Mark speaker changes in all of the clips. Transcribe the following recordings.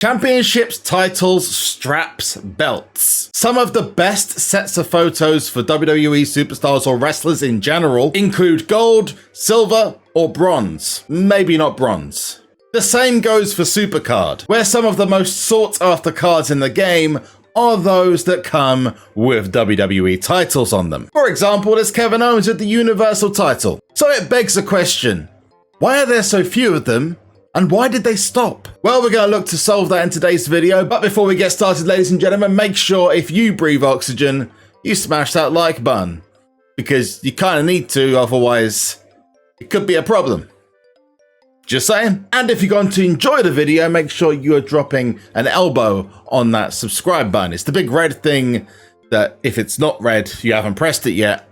Speaker 1: Championships, titles, straps, belts. Some of the best sets of photos for WWE superstars or wrestlers in general include gold, silver, or bronze. Maybe not bronze. The same goes for SuperCard, where some of the most sought after cards in the game are those that come with WWE titles on them. For example, there's Kevin Owens with the Universal title. So it begs the question, why are there so few of them? And why did they stop? Well, we're going to look to solve that in today's video. But before we get started, ladies and gentlemen, make sure if you breathe oxygen, you smash that like button. Because you kind of need to, otherwise it could be a problem. Just saying. And if you're going to enjoy the video, make sure you are dropping an elbow on that subscribe button. It's the big red thing that if it's not red, you haven't pressed it yet.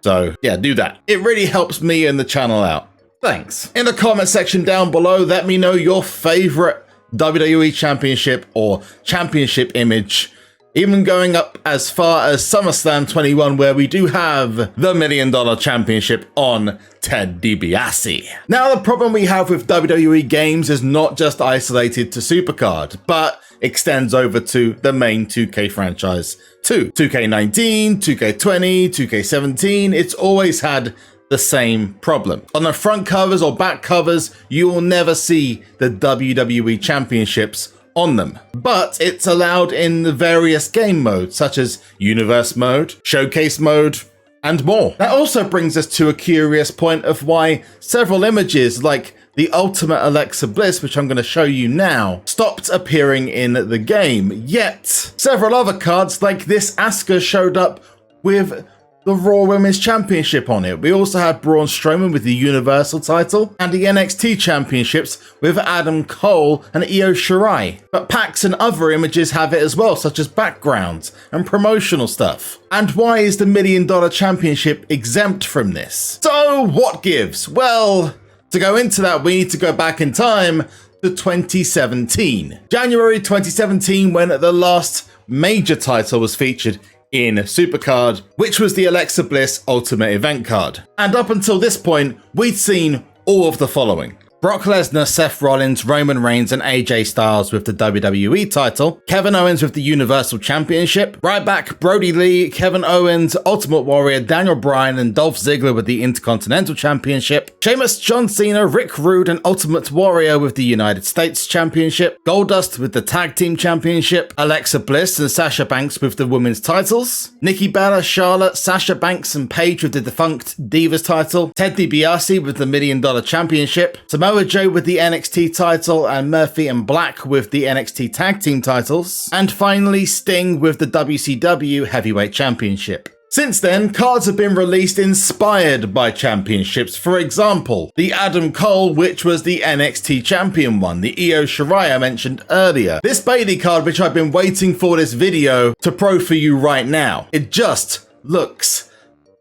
Speaker 1: So yeah, do that. It really helps me and the channel out. Thanks. In the comment section down below, let me know your favorite WWE Championship or Championship image, even going up as far as SummerSlam 21, where we do have the $1 Million Championship on Ted DiBiase. Now, the problem we have with WWE games is not just isolated to SuperCard, but extends over to the main 2K franchise too. 2K19, 2K20, 2K17, it's always had the same problem. On the front covers or back covers, you will never see the WWE Championships on them, but it's allowed in the various game modes such as Universe mode, Showcase mode, and more. That also brings us to a curious point of why several images like the Ultimate Alexa Bliss, which I'm going to show you now, stopped appearing in the game, yet several other cards like this Asuka showed up with the Raw Women's Championship on it. We also had Braun Strowman with the Universal title and the NXT Championships with Adam Cole and Io Shirai. But packs and other images have it as well, such as backgrounds and promotional stuff. And why is the $1 Million Championship exempt from this? So what gives? Well, to go into that, we need to go back in time to 2017. January 2017, when the last major title was featured in SuperCard, which was the Alexa Bliss Ultimate Event card. And up until this point, we'd seen all of the following: Brock Lesnar, Seth Rollins, Roman Reigns, and AJ Styles with the WWE title, Kevin Owens with the Universal Championship, Ryback, Brody Lee, Kevin Owens, Ultimate Warrior, Daniel Bryan, and Dolph Ziggler with the Intercontinental Championship, Sheamus, John Cena, Rick Rude, and Ultimate Warrior with the United States Championship, Goldust with the Tag Team Championship, Alexa Bliss and Sasha Banks with the Women's titles, Nikki Bella, Charlotte, Sasha Banks, and Paige with the defunct Divas title, Ted DiBiase with the $1 Million Championship, Samoa Joe with the NXT title, and Murphy and Black with the NXT Tag Team titles, and finally Sting with the WCW Heavyweight Championship. Since then, cards have been released inspired by championships. For example, the Adam Cole, which was the NXT champion one, the Io Shirai I mentioned earlier. This Bayley card, which I've been waiting for this video to pro for you right now. It just looks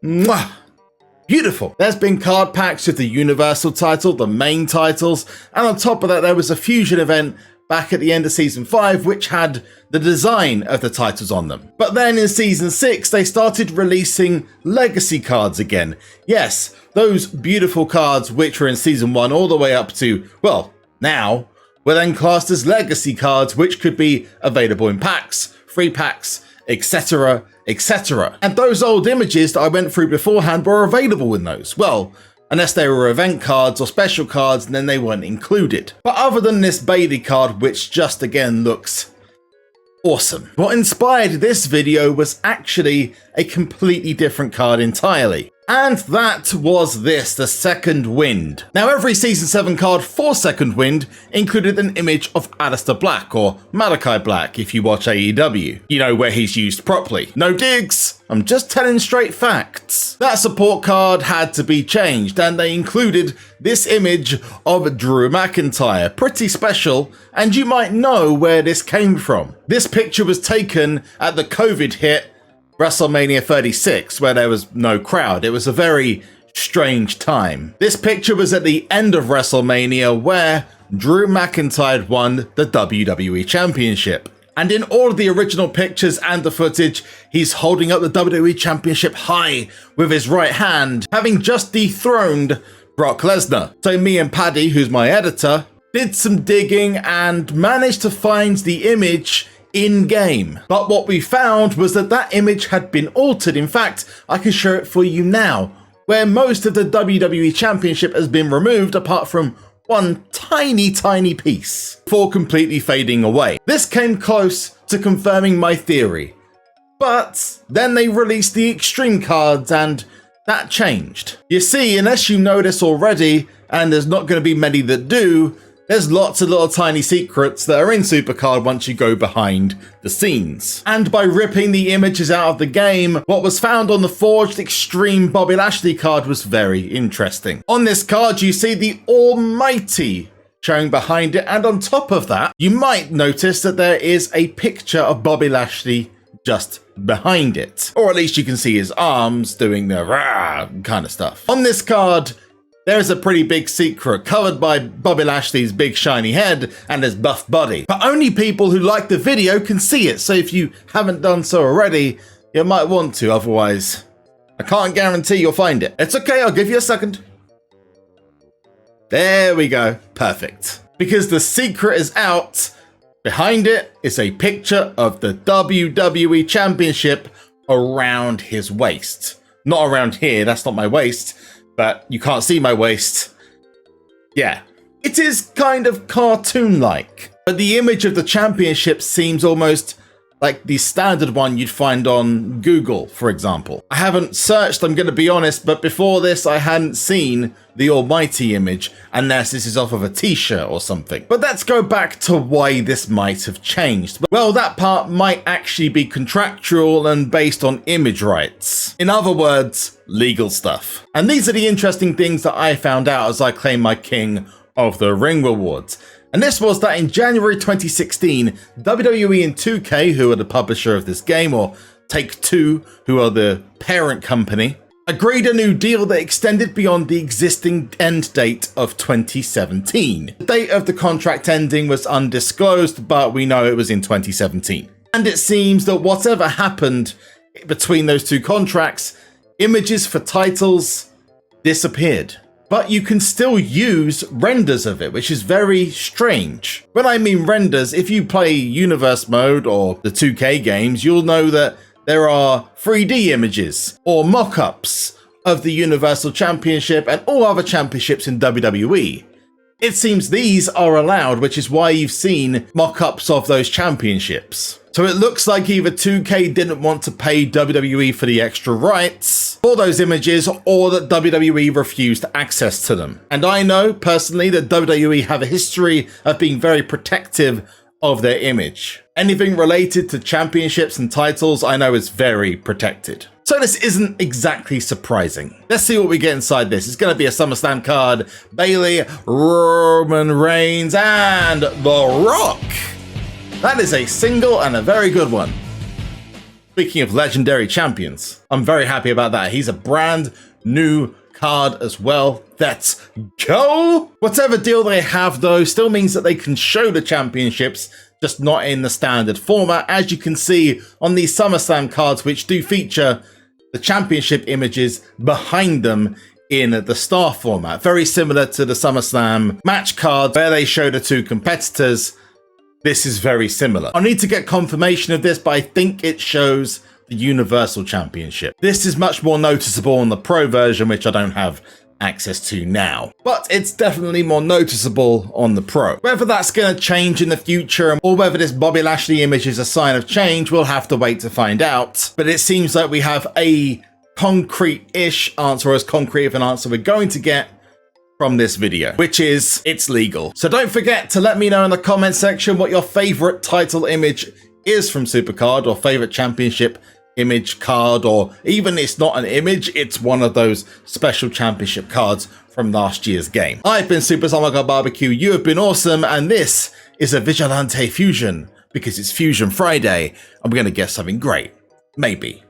Speaker 1: mwah, beautiful. There's been card packs with the Universal title, the main titles, and on top of that, there was a fusion event back at the end of Season 5, which had the design of the titles on them. But then in Season 6, they started releasing legacy cards again. Yes, those beautiful cards which were in Season 1 all the way up to, well, now, were then classed as legacy cards, which could be available in packs, free packs, etc., etc. And those old images that I went through beforehand were available in those. Well, unless they were event cards or special cards, and then they weren't included. But other than this Bayley card, which just again looks awesome, what inspired this video was actually a completely different card entirely. And that was this, the Second Wind. Now, every Season 7 card for Second Wind included an image of Aleister Black, or Malachi Black if you watch AEW. You know, where he's used properly. No digs, I'm just telling straight facts. That support card had to be changed, and they included this image of Drew McIntyre. Pretty special, and you might know where this came from. This picture was taken at the COVID hit WrestleMania 36, where there was no crowd. It was a very strange time. This picture was at the end of WrestleMania, where Drew McIntyre won the WWE Championship. And in all of the original pictures and the footage, he's holding up the WWE Championship high with his right hand, having just dethroned Brock Lesnar. So me and Paddy, who's my editor, did some digging and managed to find the image in-game. But what we found was that that image had been altered. In fact, I can show it for you now, where most of the WWE Championship has been removed apart from one tiny piece before completely fading away. This came close to confirming my theory, but then they released the Extreme cards and that changed. You see, unless you know this already, and there's not going to be many that do, there's lots of little tiny secrets that are in SuperCard once you go behind the scenes. And by ripping the images out of the game, what was found on the Forged Extreme Bobby Lashley card was very interesting. On this card, you see the Almighty showing behind it, and on top of that, you might notice that there is a picture of Bobby Lashley just behind it. Or at least you can see his arms doing the rah kind of stuff. On this card, there's a pretty big secret covered by Bobby Lashley's big shiny head and his buff body. But only people who like the video can see it, so if you haven't done so already, you might want to, otherwise I can't guarantee you'll find it. It's okay, I'll give you a second. There we go, perfect. Because the secret is out, behind it is a picture of the WWE Championship around his waist. Not around here, that's not my waist. But you can't see my waist. Yeah, it is kind of cartoon-like, but the image of the championship seems almost like the standard one you'd find on Google, for example. I haven't searched, I'm going to be honest, but before this I hadn't seen the Almighty image, unless this is off of a t-shirt or something. But let's go back to why this might have changed. Well, that part might actually be contractual and based on image rights. In other words, legal stuff. And these are the interesting things that I found out as I claim my King of the Ring rewards. And this was that in January 2016, WWE and 2K, who are the publisher of this game, or Take-Two, who are the parent company, agreed a new deal that extended beyond the existing end date of 2017. The date of the contract ending was undisclosed, but we know it was in 2017. And it seems that whatever happened between those two contracts, images for titles disappeared. But you can still use renders of it, which is very strange. When I mean renders, if you play Universe Mode or the 2K games, you'll know that there are 3D images or mock-ups of the Universal Championship and all other championships in WWE. It seems these are allowed, which is why you've seen mock-ups of those championships. So it looks like either 2K didn't want to pay WWE for the extra rights for those images, or that WWE refused access to them. And I know personally that WWE have a history of being very protective of their image. Anything related to championships and titles I know is very protected. So this isn't exactly surprising. Let's see what we get inside this. It's going to be a SummerSlam card, Bayley, Roman Reigns, and The Rock. That is a single and a very good one. Speaking of legendary champions, I'm very happy about that. He's a brand new card as well. Let's go! Whatever deal they have though still means that they can show the championships, just not in the standard format, as you can see on these SummerSlam cards, which do feature the championship images behind them in the star format. Very similar to the SummerSlam match card where they show the two competitors. This is very similar. I need to get confirmation of this, but I think it shows the Universal Championship. This is much more noticeable on the Pro version, which I don't have access to now. But it's definitely more noticeable on the Pro. Whether that's going to change in the future, or whether this Bobby Lashley image is a sign of change, we'll have to wait to find out. But it seems like we have a concrete-ish answer, or as concrete of an answer we're going to get from this video, which is it's legal. So don't forget to let me know in the comment section what your favorite title image is from SuperCard, or favorite championship image card, or even it's not an image, it's one of those special championship cards from last year's game. I've been SuperZomGBBQ, you have been awesome, and this is a Vigilante Fusion, because it's Fusion Friday, and we're gonna get something great. Maybe.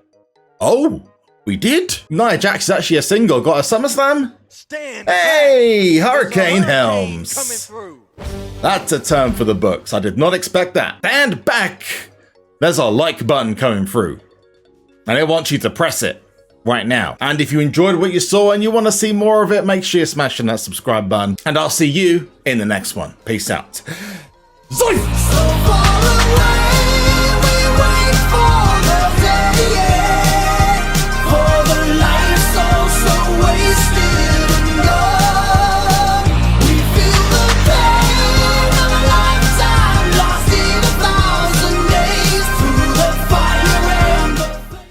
Speaker 1: Oh, we did? Nia Jax is actually a single, got a SummerSlam? Hey, Hurricane Helms.
Speaker 2: Coming through.
Speaker 1: That's a term for the books. I did not expect that. Stand back. There's a like button coming through, and it wants you to press it right now. And if you enjoyed what you saw and you want to see more of it, make sure you're smashing that subscribe button. And I'll see you in the next one. Peace out. Zoink!